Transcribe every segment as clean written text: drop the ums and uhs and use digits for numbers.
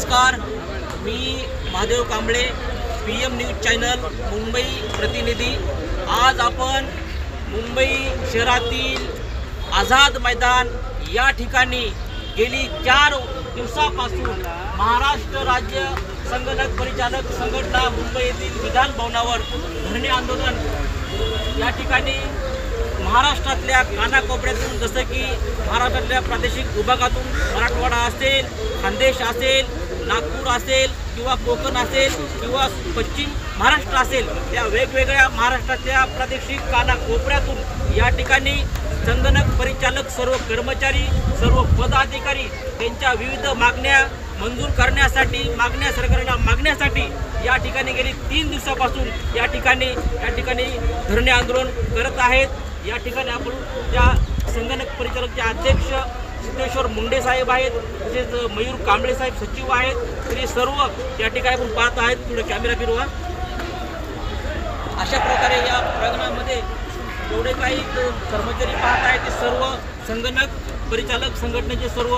नमस्कार, मी Mahadev Kamble, PM news channel Mumbai प्रतिनिधी। आज आपण मुंबई शहरातील आझाद मैदान या ठिकाणी गेली 4 दिवसापासून महाराष्ट्र राज्य संगणक परिचालक संघटना मुंबई येथील विधान भवनावर धरणे आंदोलन या ठिकाणी महाराष्ट्रातल्या कानाकोपऱ्यातून, जसं की महाराष्ट्रातल्या प्रादेशिक विभागातून मराठवाडा असेल, खानदेश असेल, नागपूर असेल किंवा कोकण असेल किंवा पश्चिम महाराष्ट्र असेल, त्या वेगवेगळ्या महाराष्ट्राच्या प्रादेशिक कानाकोपऱ्यातून या ठिकाणी संगणक परिचालक सर्व कर्मचारी, सर्व पदाधिकारी त्यांच्या विविध मागण्या मंजूर करण्यासाठी, सरकारला मागण्यासाठी या ठिकाणी गेली 3 दिवसापासून या ठिकाणी धरणे आंदोलन करत आहेत। या ठिकाणी आपण त्या संगणक परिचालकचे अध्यक्ष सिद्धेश्वर मुंडे साहेब आहेत, तसेच मयूर कांबळे साहेब सचिव आहेत, तरी सर्व या ठिकाणी आपण पाहत आहेत। थोडं कॅमेरा फिरवा। अशा प्रकारे या प्रांगणामध्ये जेवढे काही कर्मचारी पाहत आहेत ते सर्व संगणक परिचालक संघटनेचे सर्व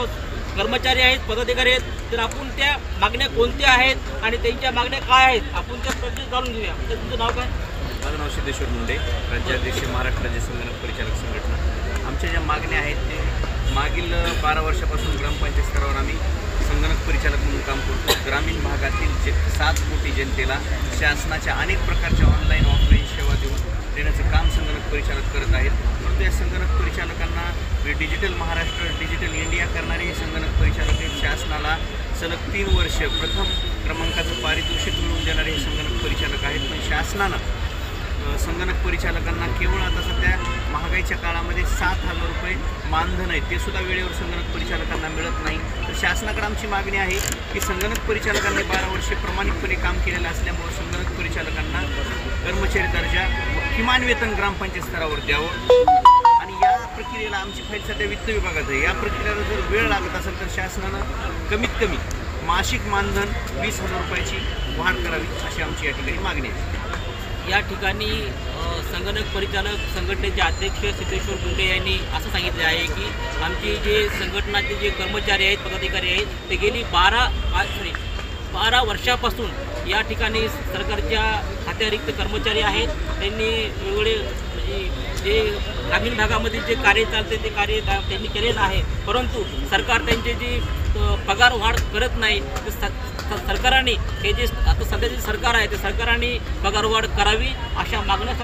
कर्मचारी आहेत, पदाधिकारी आहेत। तर आपण त्या मागण्या कोणत्या आहेत आणि त्यांच्या मागण्या काय आहेत आपण त्या प्रश्न जाणून घेऊया। तर तुमचं नाव काय? माझं नाव सिद्धेश्वर मुंडे, राज्याध्यक्ष महाराष्ट्र राज्य संगणक परिचालक संघटना। आमच्या ज्या मागण्या आहेत ते मागील 12 वर्षापासून ग्रामपंचायत स्तरावर आम्ही संगणक परिचालक म्हणून काम करतो। ग्रामीण भागातील 7 कोटी जनतेला शासनाच्या अनेक प्रकारच्या ऑनलाईन ऑफलाईन सेवा देण्याचं काम संगणक परिचालक करत आहेत। परंतु या संगणक परिचालकांना डिजिटल महाराष्ट्र, डिजिटल इंडिया करणारे हे संगणक परिचालक हे शासनाला सलग 3 वर्ष प्रथम क्रमांकाचं पारितोषिक मिळवून देणारे हे संगणक परिचालक आहेत। पण शासनानं संगणक परिचालकांना केवळ आता सध्या महागाईच्या काळामध्ये 7,000 रुपये मानधन आहे, ते सुद्धा वेळेवर संगणक परिचालकांना मिळत नाही। तर शासनाकडे आमची मागणी आहे की संगणक परिचालकांनी 12 वर्षे प्रामाणिकपणे काम केलेलं असल्यामुळे संगणक परिचालकांना कर्मचारी दर्जा किमान वेतन ग्रामपंचायत स्तरावर द्यावं। आणि या प्रक्रियेला आमची फाईल सध्या वित्त विभागात आहे। या प्रक्रियेला जर वेळ लागत असेल तर शासनानं कमीत कमी मासिक मानधन 20,000 रुपयाची वाढ करावी, अशी आमची या ठिकाणी मागणी आहे। या ठिकाणी संगणक परिचालक संघटनेचे अध्यक्ष सिद्धेश्वर मुंडे यांनी असं सांगितले आहे की आमचे जे संघटनाचे जे कर्मचारी आहेत, पदाधिकारी आहेत, ते गेली 12 वर्षापासून या ठिकाणी सरकारच्या खात्यारिक्त कर्मचारी आहेत। त्यांनी वेगवेगळे म्हणजे जे ग्रामीण भागामध्ये जे कार्य चालते ते कार्य त्यांनी केलेलं आहे, परंतु सरकार त्यांचे जे पगार वाढ करत नाही। सरकारने हे जे आता सध्याचे सरकार आहे ते सरकारने पगारवाढ करावी अशा मागण्या